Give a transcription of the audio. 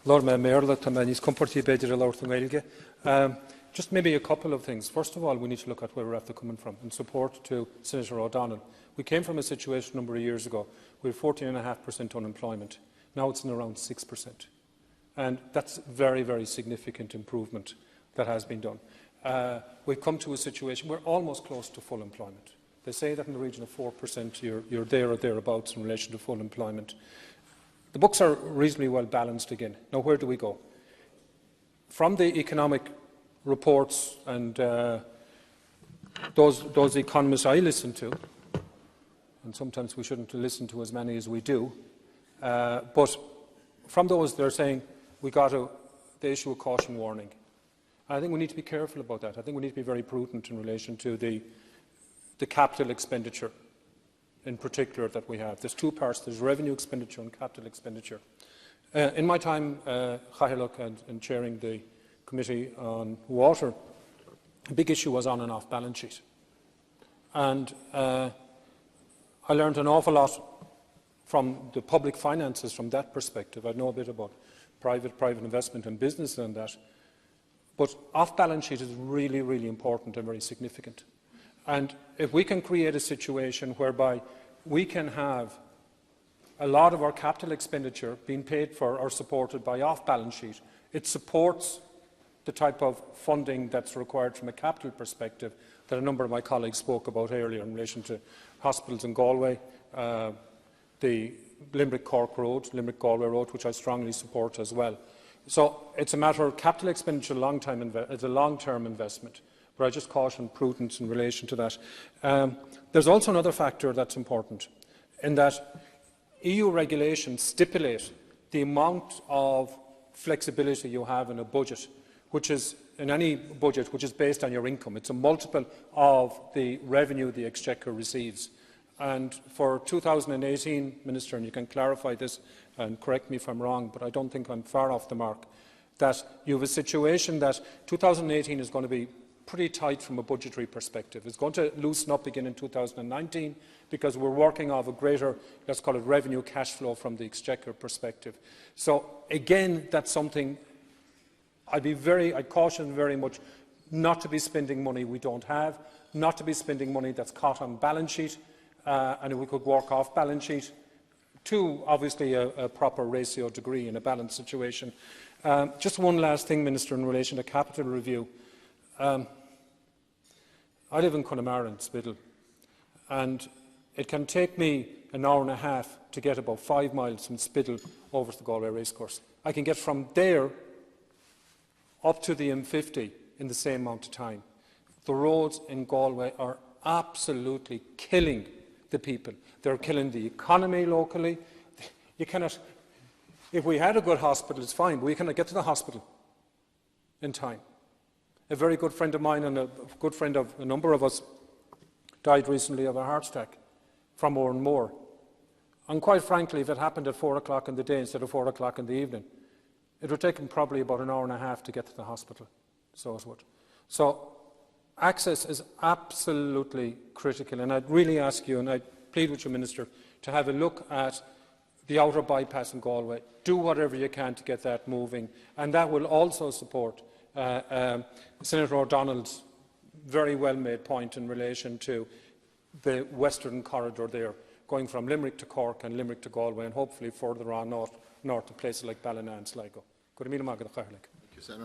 Lord Mayor, he's comfortable better a lot than just maybe a couple of things. First of all, we need to look at where we're after coming from in support to Senator O'Donnell. We came from a situation a number of years ago with 14.5% unemployment. Now it's in around 6%. And that's very, very significant improvement that has been done. We've come to a situation where we're almost close to full employment. They say that in the region of 4% you're there or thereabouts in relation to full employment. The books are reasonably well balanced again. Now, where do we go? From the economic reports and those economists I listen to, and sometimes we shouldn't listen to as many as we do, but from those they're saying they issue a caution warning. I think we need to be careful about that. I think we need to be very prudent in relation to the capital expenditure in particular that we have. There's two parts. There's revenue expenditure and capital expenditure. In my time, and chairing the Committee on Water, a big issue was on and off balance sheet. And I learned an awful lot from the public finances from that perspective. I know a bit about private investment and business and that. But off-balance sheet is really, really important and very significant. And if we can create a situation whereby we can have a lot of our capital expenditure being paid for or supported by off-balance sheet, it supports the type of funding that's required from a capital perspective that a number of my colleagues spoke about earlier in relation to hospitals in Galway, the Limerick-Cork Road, Limerick-Galway Road, which I strongly support as well. So it's a matter of capital expenditure it's a long-term investment, but I just caution prudence in relation to that. There's also another factor that's important, in that EU regulations stipulate the amount of flexibility you have in a budget, which is in any budget which is based on your income. It's a multiple of the revenue the Exchequer receives. And for 2018, Minister, and you can clarify this and correct me if I'm wrong, but I don't think I'm far off the mark, that you have a situation that 2018 is going to be pretty tight from a budgetary perspective. It's going to loosen up again in 2019 because we're working off a greater, let's call it, revenue cash flow from the Exchequer perspective. So again, that's something I'd caution very much not to be spending money we don't have, not to be spending money that's caught on balance sheet, and if we could work off balance sheet to obviously a proper ratio degree in a balanced situation. Just one last thing, Minister, in relation to capital review. I live in Connemara in Spiddle, and it can take me an hour and a half to get about 5 miles from Spiddle over to the Galway Racecourse. I can get from there up to the M50 in the same amount of time. The roads in Galway are absolutely killing the people. They're killing the economy locally. You cannot, if we had a good hospital, it's fine, but we cannot get to the hospital in time. A very good friend of mine and a good friend of a number of us died recently of a heart attack from Moore. And quite frankly, if it happened at 4 o'clock in the day instead of 4 o'clock in the evening, it would take him probably about an hour and a half to get to the hospital. So it would. So access is absolutely critical, and I'd really ask you, and I plead with you, Minister, to have a look at the outer bypass in Galway. Do whatever you can to get that moving, and that will also support Senator O'Donnell's very well-made point in relation to the western corridor there, going from Limerick to Cork and Limerick to Galway, and hopefully further on north to places like Ballina and Sligo. Thank you, Senator.